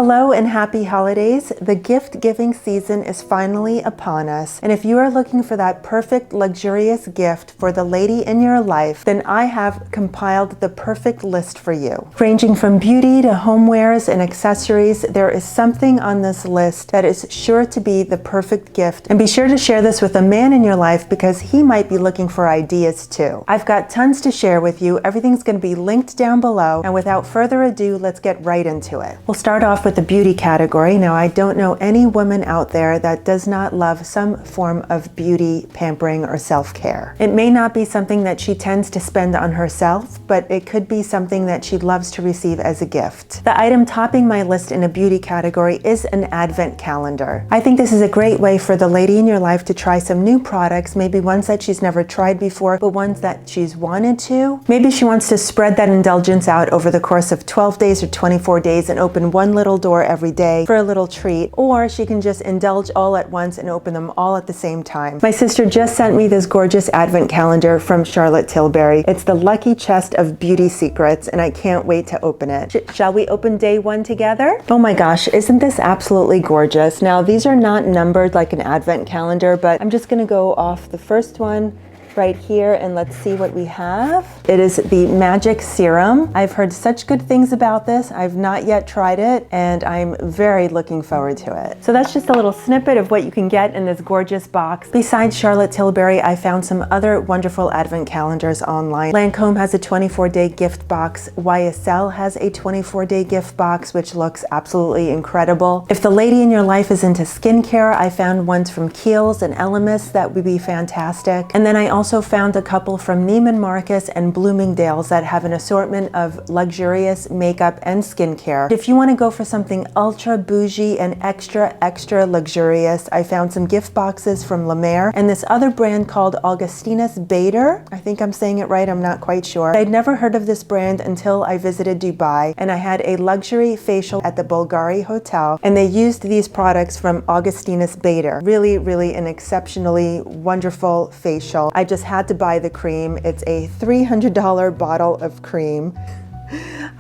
Hello and happy holidays. The gift giving season is finally upon us. And if you are looking for that perfect luxurious gift for the lady in your life, then I have compiled the perfect list for you. Ranging from beauty to homewares and accessories, there is something on this list that is sure to be the perfect gift. And be sure to share this with a man in your life because he might be looking for ideas too. I've got tons to share with you. Everything's going to be linked down below. And without further ado, let's get right into it. We'll start off with the beauty category. Now, I don't know any woman out there that does not love some form of beauty, pampering, or self-care. It may not be something that she tends to spend on herself, but it could be something that she loves to receive as a gift. The item topping my list in a beauty category is an advent calendar. I think this is a great way for the lady in your life to try some new products, maybe ones that she's never tried before, but ones that she's wanted to. Maybe she wants to spread that indulgence out over the course of 12 days or 24 days and open one little door every day for a little treat, or she can just indulge all at once and open them all at the same time. My sister just sent me this gorgeous advent calendar from Charlotte Tilbury. It's the Lucky Chest of Beauty Secrets, and I can't wait to open it. Shall we open day one together? Oh my gosh, isn't this absolutely gorgeous? Now, these are not numbered like an advent calendar, but I'm just gonna go off the first one right here and let's see what we have. It is the Magic Serum. I've heard such good things about this. I've not yet tried it and I'm very looking forward to it. So that's just a little snippet of what you can get in this gorgeous box. Besides Charlotte Tilbury, I found some other wonderful advent calendars online. Lancome has a 24-day gift box. YSL has a 24-day gift box, which looks absolutely incredible. If the lady in your life is into skincare, I found ones from Kiehl's and Elemis that would be fantastic. And then I also found a couple from Neiman Marcus and Bloomingdale's that have an assortment of luxurious makeup and skincare. If you want to go for something ultra bougie and extra luxurious, I found some gift boxes from La Mer and this other brand called Augustinus Bader. I think I'm saying it right, I'm not quite sure. I'd never heard of this brand until I visited Dubai and I had a luxury facial at the Bulgari Hotel and they used these products from Augustinus Bader. Really an exceptionally wonderful facial. I just had to buy the cream. It's a $300 bottle of cream.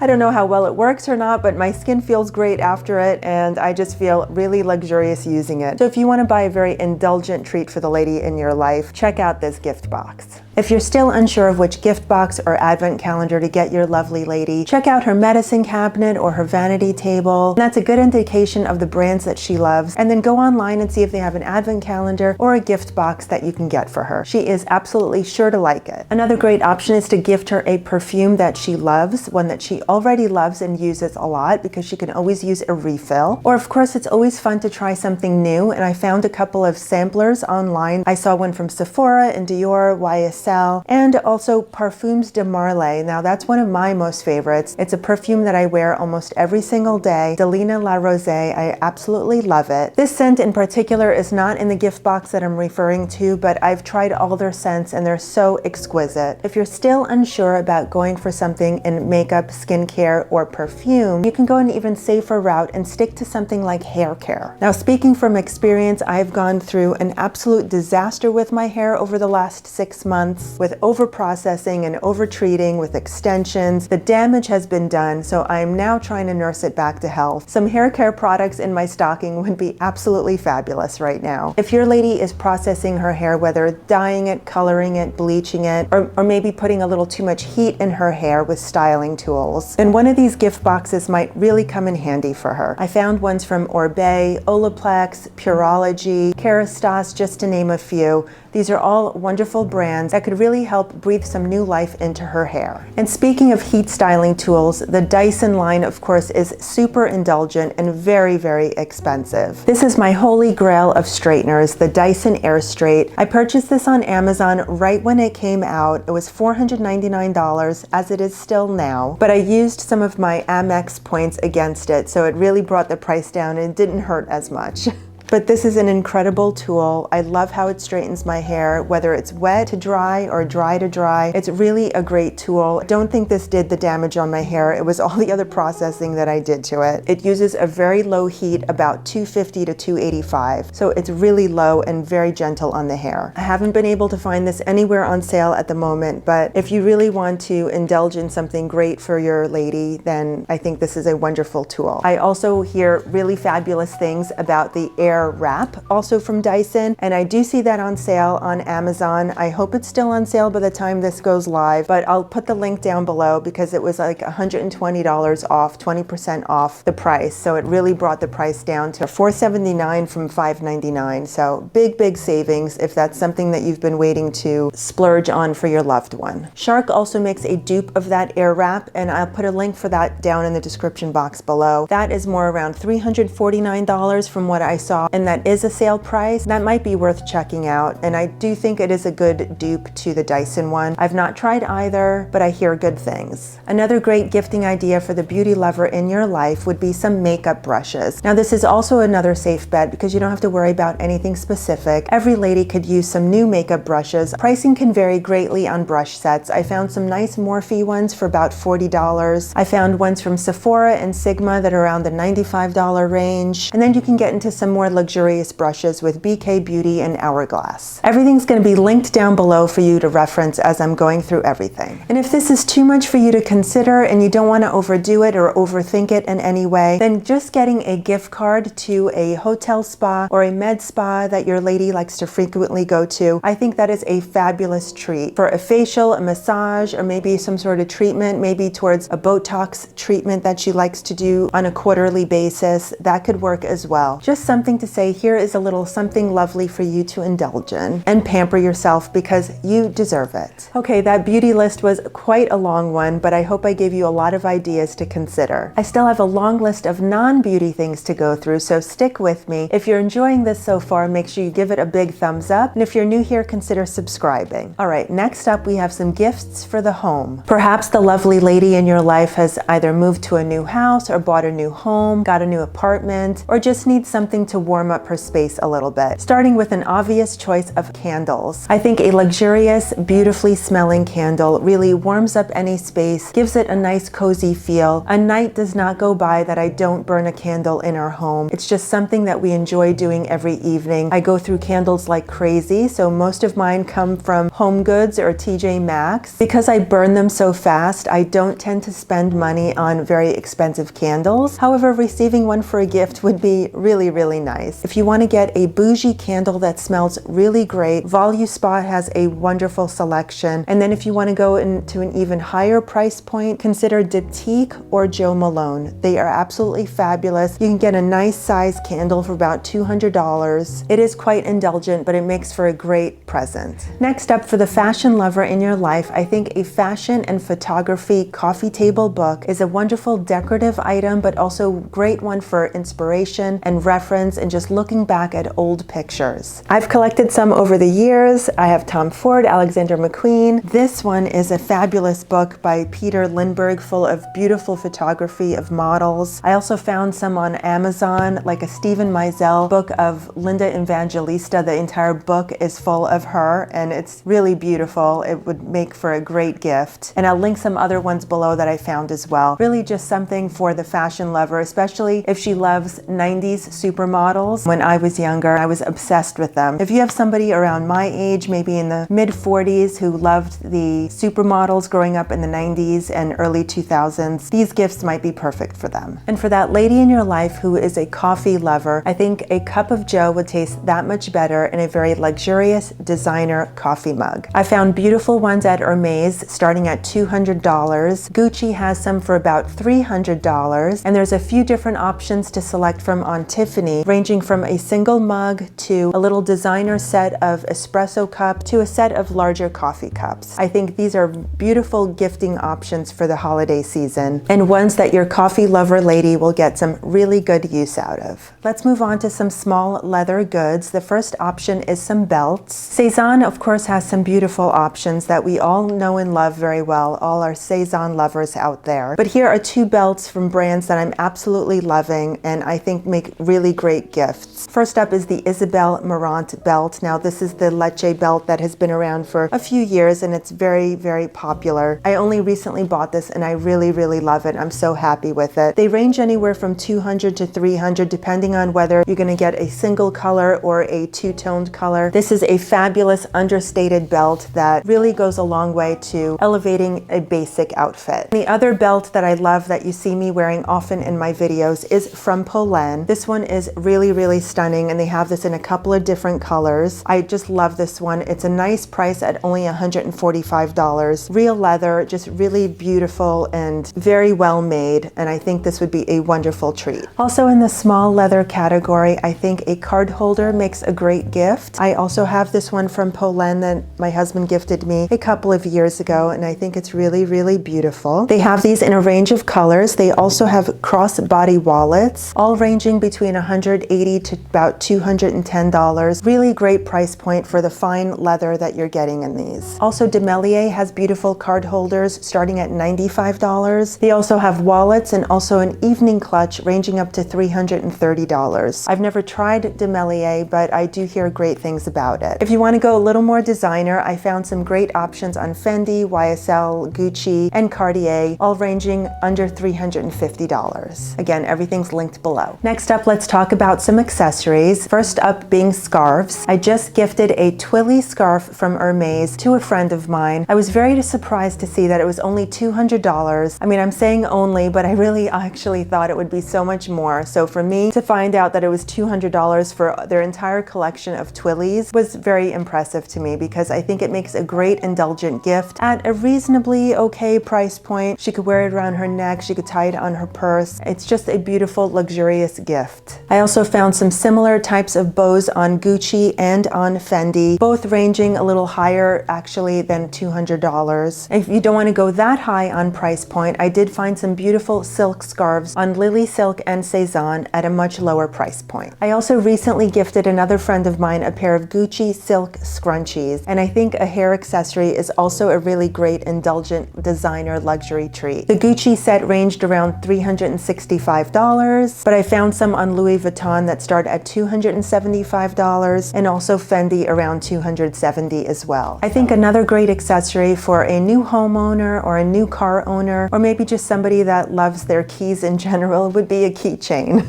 I don't know how well it works or not, but my skin feels great after it and I just feel really luxurious using it. So if you want to buy a very indulgent treat for the lady in your life, check out this gift box. If you're still unsure of which gift box or advent calendar to get your lovely lady, check out her medicine cabinet or her vanity table. That's a good indication of the brands that she loves. And then go online and see if they have an advent calendar or a gift box that you can get for her. She is absolutely sure to like it. Another great option is to gift her a perfume that she loves, one that she already loves and uses a lot because she can always use a refill. Or of course, it's always fun to try something new. And I found a couple of samplers online. I saw one from Sephora and Dior, YSL, and also Parfums de Marley. Now that's one of my most favorites. It's a perfume that I wear almost every single day. Delina La Rose, I absolutely love it. This scent in particular is not in the gift box that I'm referring to, but I've tried all their scents and they're so exquisite. If you're still unsure about going for something in makeup, skincare, or perfume, you can go an even safer route and stick to something like hair care. Now, speaking from experience, I've gone through an absolute disaster with my hair over the last 6 months. With over-processing and over-treating with extensions. The damage has been done, so I'm now trying to nurse it back to health. Some hair care products in my stocking would be absolutely fabulous right now. If your lady is processing her hair, whether dyeing it, coloring it, bleaching it, or maybe putting a little too much heat in her hair with styling tools, then one of these gift boxes might really come in handy for her. I found ones from Orbe, Olaplex, Pureology, Kerastase, just to name a few. These are all wonderful brands that could really help breathe some new life into her hair. And speaking of heat styling tools, the Dyson line, of course, is super indulgent and very expensive. This is my holy grail of straighteners, the Dyson Air Straight. I purchased this on Amazon right when it came out. It was $499, as it is still now, but I used some of my Amex points against it, so it really brought the price down and it didn't hurt as much. But this is an incredible tool. I love how it straightens my hair, whether it's wet to dry or dry to dry. It's really a great tool. I don't think this did the damage on my hair. It was all the other processing that I did to it. It uses a very low heat, about 250 to 285. So it's really low and very gentle on the hair. I haven't been able to find this anywhere on sale at the moment, but if you really want to indulge in something great for your lady, then I think this is a wonderful tool. I also hear really fabulous things about the Air Wrap, also from Dyson, and I do see that on sale on Amazon. I hope it's still on sale by the time this goes live, but I'll put the link down below because it was like $120 off, 20% off the price. So it really brought the price down to $4.79 from $5.99. So big savings if that's something that you've been waiting to splurge on for your loved one. Shark also makes a dupe of that Air Wrap, and I'll put a link for that down in the description box below. That is more around $349 from what I saw, and that is a sale price. That might be worth checking out, and I do think it is a good dupe to the Dyson one. I've not tried either, but I hear good things. Another great gifting idea for the beauty lover in your life would be some makeup brushes. Now this is also another safe bet because you don't have to worry about anything specific. Every lady could use some new makeup brushes. Pricing can vary greatly on brush sets. I found some nice Morphe ones for about $40. I found ones from Sephora and Sigma that are around the $95 range. And then you can get into some more luxurious brushes with BK Beauty and Hourglass. Everything's going to be linked down below for you to reference as I'm going through everything. And if this is too much for you to consider and you don't want to overdo it or overthink it in any way, then just getting a gift card to a hotel spa or a med spa that your lady likes to frequently go to, I think that is a fabulous treat. For a facial, a massage, or maybe some sort of treatment, maybe towards a Botox treatment that she likes to do on a quarterly basis, that could work as well. Just something to say, here is a little something lovely for you to indulge in and pamper yourself because you deserve it. Okay, that beauty list was quite a long one, but I hope I gave you a lot of ideas to consider. I still have a long list of non-beauty things to go through, so stick with me. If you're enjoying this so far, make sure you give it a big thumbs up, and if you're new here, consider subscribing. All right, next up we have some gifts for the home. Perhaps the lovely lady in your life has either moved to a new house or bought a new home, got a new apartment, or just needs something to warm up her space a little bit. Starting with an obvious choice of candles. I think a luxurious, beautifully smelling candle really warms up any space, gives it a nice cozy feel. A night does not go by that I don't burn a candle in our home. It's just something that we enjoy doing every evening. I go through candles like crazy, so most of mine come from Home Goods or TJ Maxx. Because I burn them so fast, I don't tend to spend money on very expensive candles. However, receiving one for a gift would be really nice. If you want to get a bougie candle that smells really great, Voluspa has a wonderful selection. And then if you want to go into an even higher price point, consider Diptyque or Jo Malone. They are absolutely fabulous. You can get a nice size candle for about $200. It is quite indulgent, but it makes for a great present. Next up, for the fashion lover in your life, I think a fashion and photography coffee table book is a wonderful decorative item, but also great one for inspiration and reference and just looking back at old pictures. I've collected some over the years. I have Tom Ford, Alexander McQueen. This one is a fabulous book by Peter Lindbergh, full of beautiful photography of models. I also found some on Amazon, like a Stephen Meisel book of Linda Evangelista. The entire book is full of her, and it's really beautiful. It would make for a great gift. And I'll link some other ones below that I found as well. Really just something for the fashion lover, especially if she loves 90s supermodels. When I was younger, I was obsessed with them. If you have somebody around my age, maybe in the mid-40s, who loved the supermodels growing up in the 90s and early 2000s, these gifts might be perfect for them. And for that lady in your life who is a coffee lover, I think a cup of joe would taste that much better in a very luxurious designer coffee mug. I found beautiful ones at Hermes starting at $200. Gucci has some for about $300, and there's a few different options to select from on Tiffany, ranging from a single mug to a little designer set of espresso cup to a set of larger coffee cups. I think these are beautiful gifting options for the holiday season, and ones that your coffee lover lady will get some really good use out of. Let's move on to some small leather goods. The first option is some belts. Cezanne, of course, has some beautiful options that we all know and love very well, all our Cezanne lovers out there. But here are two belts from brands that I'm absolutely loving and I think make really great gifts. gifts. First up is the Isabel Marant belt. Now this is the Luxe belt that has been around for a few years and it's very, very popular. I only recently bought this and I really, really love it. I'm so happy with it. They range anywhere from $200 to $300 depending on whether you're going to get a single color or a two-toned color. This is a fabulous understated belt that really goes a long way to elevating a basic outfit. The other belt that I love that you see me wearing often in my videos is from Polen. This one is really, really stunning and they have this in a couple of different colors. I just love this one. It's a nice price at only $145. Real leather, just really beautiful and very well made, and I think this would be a wonderful treat. Also in the small leather category, I think a card holder makes a great gift. I also have this one from Polen that my husband gifted me a couple of years ago, and I think it's really, really beautiful. They have these in a range of colors. They also have crossbody wallets, all ranging between $180 to about $210. Really great price point for the fine leather that you're getting in these. Also, De Melier has beautiful card holders starting at $95. They also have wallets and also an evening clutch ranging up to $330. I've never tried De Melier, but I do hear great things about it. If you want to go a little more designer, I found some great options on Fendi, YSL, Gucci, and Cartier, all ranging under $350. Again, everything's linked below. Next up, let's talk about some accessories. First up being scarves. I just gifted a Twilly scarf from Hermes to a friend of mine. I was very surprised to see that it was only $200. I mean, I'm saying only, but I really actually thought it would be so much more. So for me to find out that it was $200 for their entire collection of Twillys was very impressive to me, because I think it makes a great indulgent gift at a reasonably okay price point. She could wear it around her neck, she could tie it on her purse. It's just a beautiful, luxurious gift. I also found some similar types of bows on Gucci and on Fendi, both ranging a little higher actually than $200. If you don't want to go that high on price point, I did find some beautiful silk scarves on Lily Silk and Cezanne at a much lower price point. I also recently gifted another friend of mine a pair of Gucci silk scrunchies, and I think a hair accessory is also a really great indulgent designer luxury treat. The Gucci set ranged around $365, but I found some on Louis Vuitton that start at $275 and also Fendi around $270 as well. I think another great accessory for a new homeowner or a new car owner, or maybe just somebody that loves their keys in general, would be a keychain.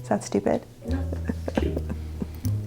Is that stupid?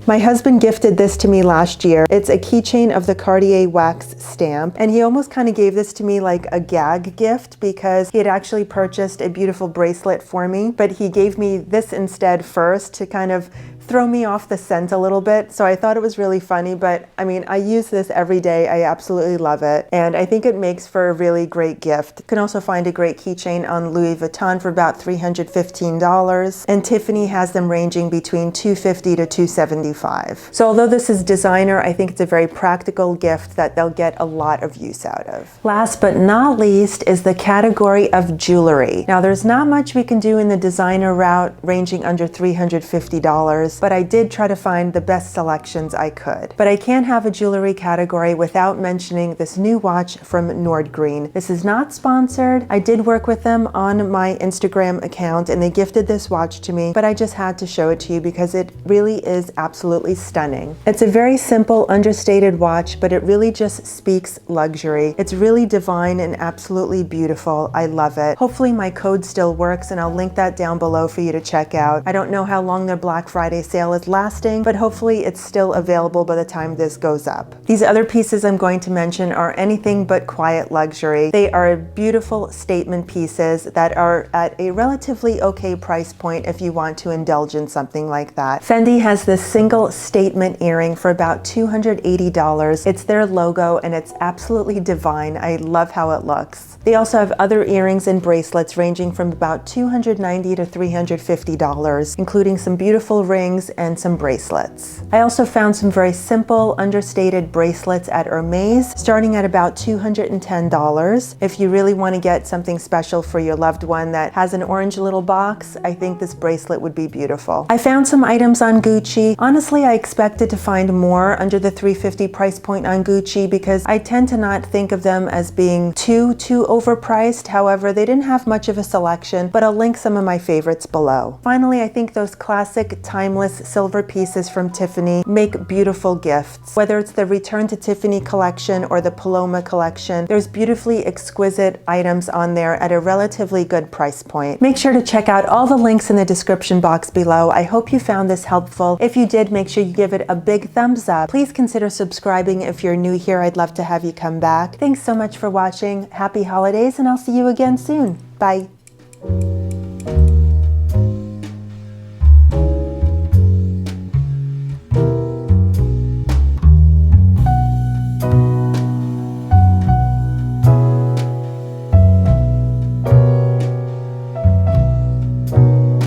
My husband gifted this to me last year. It's a keychain of the Cartier wax stamp, and he almost kind of gave this to me like a gag gift because he had actually purchased a beautiful bracelet for me, but he gave me this instead first to kind of throw me off the scent a little bit. So I thought it was really funny, but I mean, I use this every day. I absolutely love it. And I think it makes for a really great gift. You can also find a great keychain on Louis Vuitton for about $315. And Tiffany has them ranging between $250 to $275. So although this is designer, I think it's a very practical gift that they'll get a lot of use out of. Last but not least is the category of jewelry. Now there's not much we can do in the designer route ranging under $350. but I did try to find the best selections I could. But I can't have a jewelry category without mentioning this new watch from Nordgreen. This is not sponsored. I did work with them on my Instagram account and they gifted this watch to me, but I just had to show it to you because it really is absolutely stunning. It's a very simple, understated watch, but it really just speaks luxury. It's really divine and absolutely beautiful. I love it. Hopefully my code still works and I'll link that down below for you to check out. I don't know how long their Black Friday sale is lasting, but hopefully it's still available by the time this goes up. These other pieces I'm going to mention are anything but quiet luxury. They are beautiful statement pieces that are at a relatively okay price point if you want to indulge in something like that. Fendi has this single statement earring for about $280. It's their logo and it's absolutely divine. I love how it looks. They also have other earrings and bracelets ranging from about $290 to $350, including some beautiful rings and some bracelets. I also found some very simple, understated bracelets at Hermes, starting at about $210. If you really want to get something special for your loved one that has an orange little box, I think this bracelet would be beautiful. I found some items on Gucci. Honestly, I expected to find more under the $350 price point on Gucci because I tend to not think of them as being too overpriced. However, they didn't have much of a selection, but I'll link some of my favorites below. Finally, I think those classic timeless timeless silver pieces from Tiffany make beautiful gifts. Whether it's the Return to Tiffany collection or the Paloma collection, there's beautifully exquisite items on there at a relatively good price point. Make sure to check out all the links in the description box below. I hope you found this helpful. If you did, make sure you give it a big thumbs up. Please consider subscribing if you're new here. I'd love to have you come back. Thanks so much for watching. Happy holidays, and I'll see you again soon. Bye.